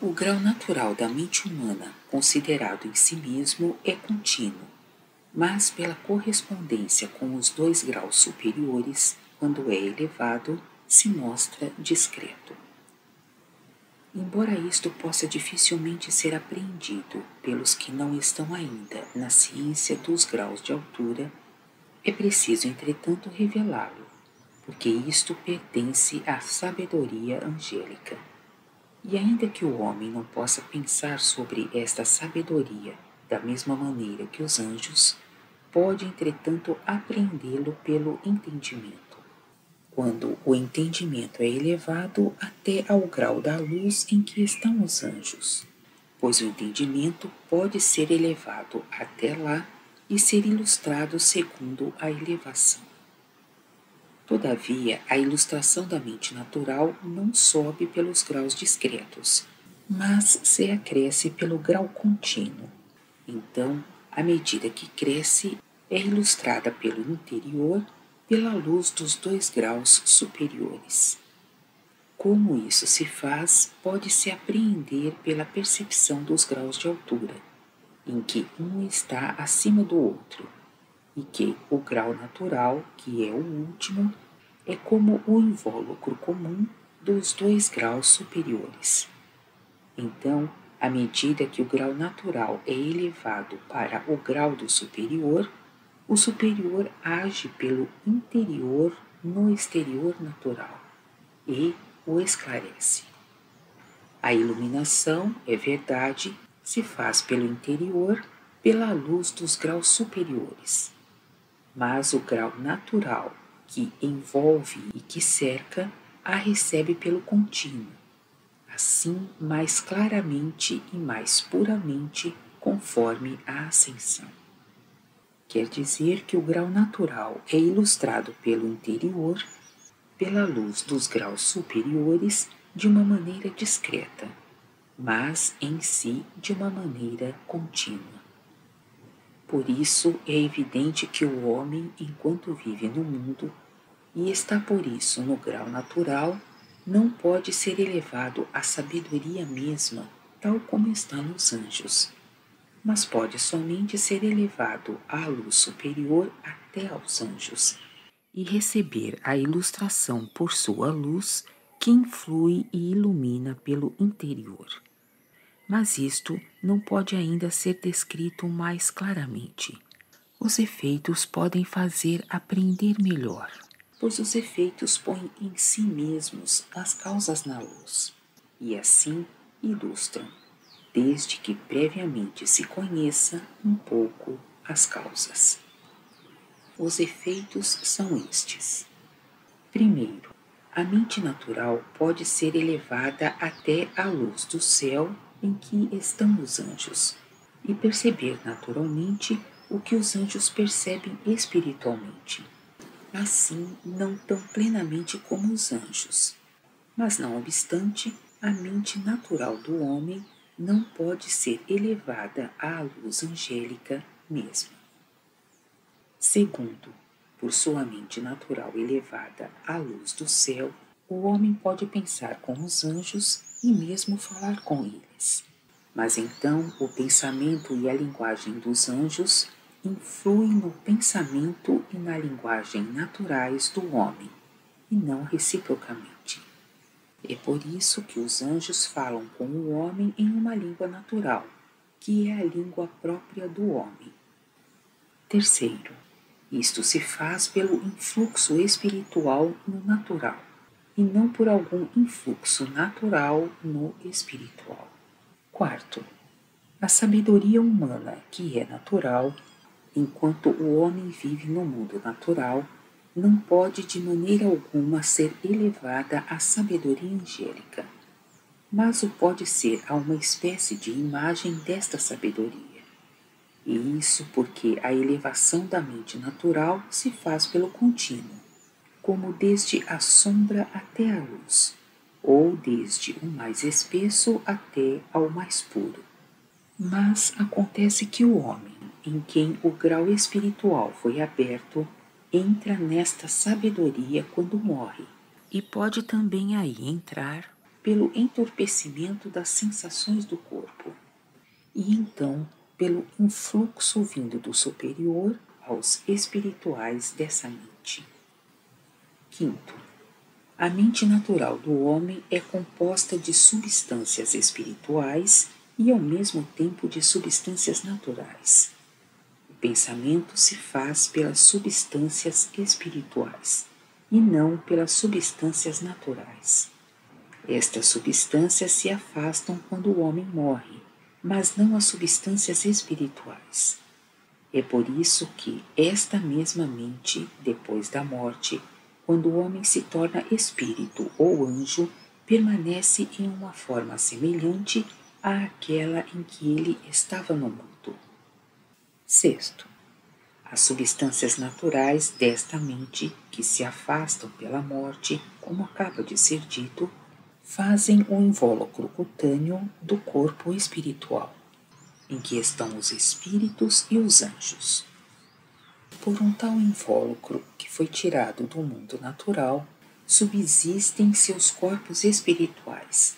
O grau natural da mente humana, considerado em si mesmo, é contínuo, mas pela correspondência com os 2 graus superiores, quando é elevado, se mostra discreto. Embora isto possa dificilmente ser apreendido pelos que não estão ainda na ciência dos graus de altura, é preciso, entretanto, revelá-lo, porque isto pertence à sabedoria angélica. E ainda que o homem não possa pensar sobre esta sabedoria da mesma maneira que os anjos, pode, entretanto, apreendê-lo pelo entendimento, quando o entendimento é elevado até ao grau da luz em que estão os anjos, pois o entendimento pode ser elevado até lá e ser ilustrado segundo a elevação. Todavia, a ilustração da mente natural não sobe pelos graus discretos, mas se acresce pelo grau contínuo. Então, à medida que cresce, é ilustrada pelo interior, pela luz dos 2 graus superiores. Como isso se faz, pode-se apreender pela percepção dos graus de altura, em que um está acima do outro, e que o grau natural, que é o último, é como o invólucro comum dos 2 graus superiores. Então, à medida que o grau natural é elevado para o grau do superior, o superior age pelo interior no exterior natural e o esclarece. A iluminação, é verdade, se faz pelo interior, pela luz dos graus superiores. Mas o grau natural, que envolve e que cerca, a recebe pelo contínuo, assim mais claramente e mais puramente, conforme a ascensão. Quer dizer que o grau natural é ilustrado pelo interior, pela luz dos graus superiores, de uma maneira discreta, mas em si de uma maneira contínua. Por isso é evidente que o homem, enquanto vive no mundo, e está por isso no grau natural, não pode ser elevado à sabedoria mesma, tal como está nos anjos, mas pode somente ser elevado à luz superior até aos anjos, e receber a ilustração por sua luz, que influi e ilumina pelo interior. Mas isto não pode ainda ser descrito mais claramente. Os efeitos podem fazer apreender melhor, pois os efeitos põem em si mesmos as causas na luz, e assim ilustram, desde que previamente se conheça um pouco as causas. Os efeitos são estes. Primeiro, a mente natural pode ser elevada até a luz do céu em que estão os anjos, e perceber naturalmente o que os anjos percebem espiritualmente. Assim, não tão plenamente como os anjos. Mas, não obstante, a mente natural do homem não pode ser elevada à luz angélica mesma. Segundo, por sua mente natural elevada à luz do céu, o homem pode pensar com os anjos e mesmo falar com eles. Mas então o pensamento e a linguagem dos anjos influem no pensamento e na linguagem naturais do homem, e não reciprocamente. É por isso que os anjos falam com o homem em uma língua natural, que é a língua própria do homem. Terceiro, isto se faz pelo influxo espiritual no natural, e não por algum influxo natural no espiritual. Quarto, a sabedoria humana, que é natural, enquanto o homem vive no mundo natural, não pode de maneira alguma ser elevada à sabedoria angélica, mas o pode ser a uma espécie de imagem desta sabedoria. E isso porque a elevação da mente natural se faz pelo contínuo, como desde a sombra até a luz, ou desde o mais espesso até ao mais puro. Mas acontece que o homem, em quem o grau espiritual foi aberto, entra nesta sabedoria quando morre, e pode também aí entrar pelo entorpecimento das sensações do corpo, e então pelo influxo vindo do superior aos espirituais dessa mente. Quinto, a mente natural do homem é composta de substâncias espirituais e ao mesmo tempo de substâncias naturais. O pensamento se faz pelas substâncias espirituais e não pelas substâncias naturais. Estas substâncias se afastam quando o homem morre, mas não as substâncias espirituais. É por isso que esta mesma mente, depois da morte, quando o homem se torna espírito ou anjo, permanece em uma forma semelhante àquela em que ele estava no mundo. Sexto, as substâncias naturais desta mente, que se afastam pela morte, como acaba de ser dito, fazem o invólucro cutâneo do corpo espiritual, em que estão os espíritos e os anjos. Por um tal invólucro que foi tirado do mundo natural, subsistem seus corpos espirituais,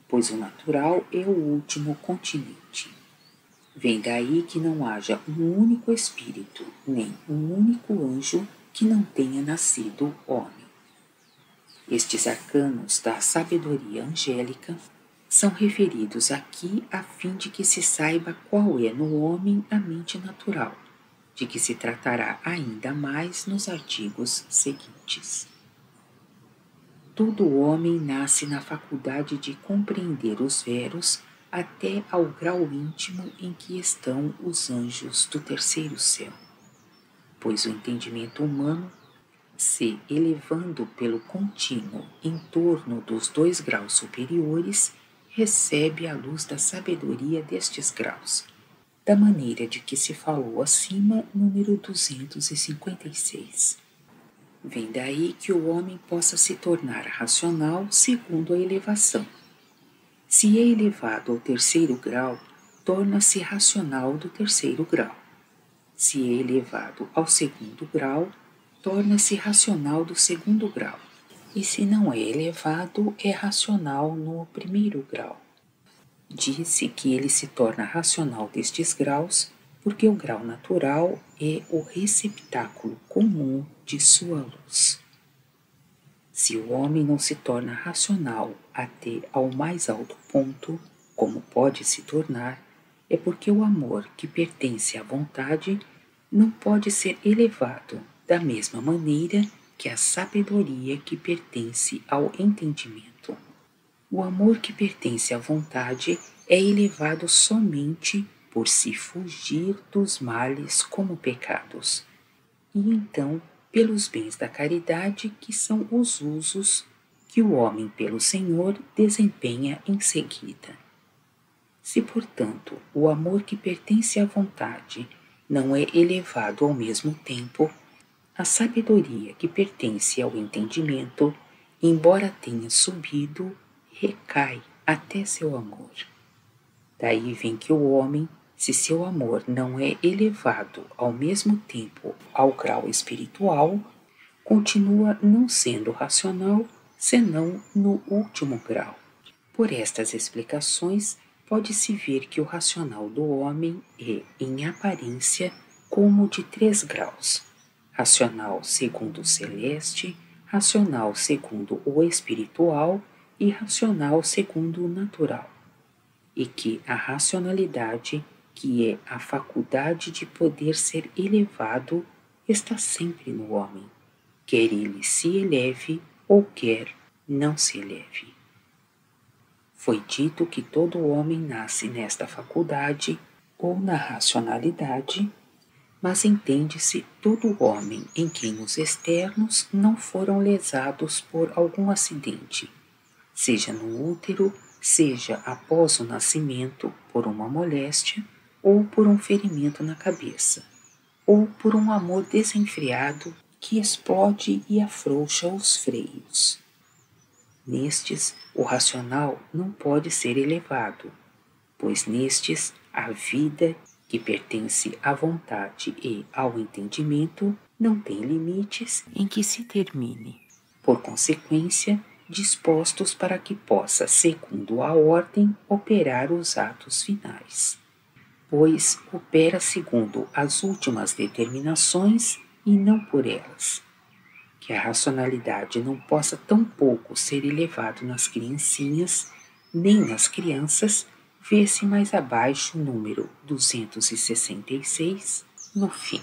pois o natural é o último continente. Vem daí que não haja um único espírito, nem um único anjo que não tenha nascido homem. Estes arcanos da sabedoria angélica são referidos aqui a fim de que se saiba qual é no homem a mente natural, de que se tratará ainda mais nos artigos seguintes. Todo homem nasce na faculdade de compreender os veros até ao grau íntimo em que estão os anjos do terceiro céu, pois o entendimento humano, se elevando pelo contínuo em torno dos 2 graus superiores, recebe a luz da sabedoria destes graus, da maneira de que se falou acima, número 256. Vem daí que o homem possa se tornar racional segundo a elevação. Se é elevado ao 3º grau, torna-se racional do 3º grau. Se é elevado ao 2º grau, torna-se racional do 2º grau. E se não é elevado, é racional no 1º grau. Disse que ele se torna racional destes graus porque o grau natural é o receptáculo comum de sua luz. Se o homem não se torna racional até ao mais alto ponto, como pode se tornar, é porque o amor que pertence à vontade não pode ser elevado da mesma maneira que a sabedoria que pertence ao entendimento. O amor que pertence à vontade é elevado somente por se fugir dos males como pecados, e então pelos bens da caridade, que são os usos que o homem pelo Senhor desempenha em seguida. Se, portanto, o amor que pertence à vontade não é elevado ao mesmo tempo, a sabedoria que pertence ao entendimento, embora tenha subido, recai até seu amor. Daí vem que o homem, se seu amor não é elevado ao mesmo tempo ao grau espiritual, continua não sendo racional, senão no último grau. Por estas explicações, pode-se ver que o racional do homem é, em aparência, como de 3 graus: racional segundo o celeste, racional segundo o espiritual e racional segundo o natural. E que a racionalidade, que é a faculdade de poder ser elevado, está sempre no homem, quer ele se eleve ou quer não se eleve. Foi dito que todo homem nasce nesta faculdade ou na racionalidade, mas entende-se todo homem em quem os externos não foram lesados por algum acidente, seja no útero, seja após o nascimento por uma moléstia, ou por um ferimento na cabeça, ou por um amor desenfreado que explode e afrouxa os freios. Nestes, o racional não pode ser elevado, pois nestes a vida que pertence à vontade e ao entendimento não tem limites em que se termine. Por consequência, dispostos para que possa, segundo a ordem, operar os atos finais, pois opera segundo as últimas determinações e não por elas. Que a racionalidade não possa tampouco ser elevado nas criancinhas, nem nas crianças, vê-se mais abaixo o número 266, no fim.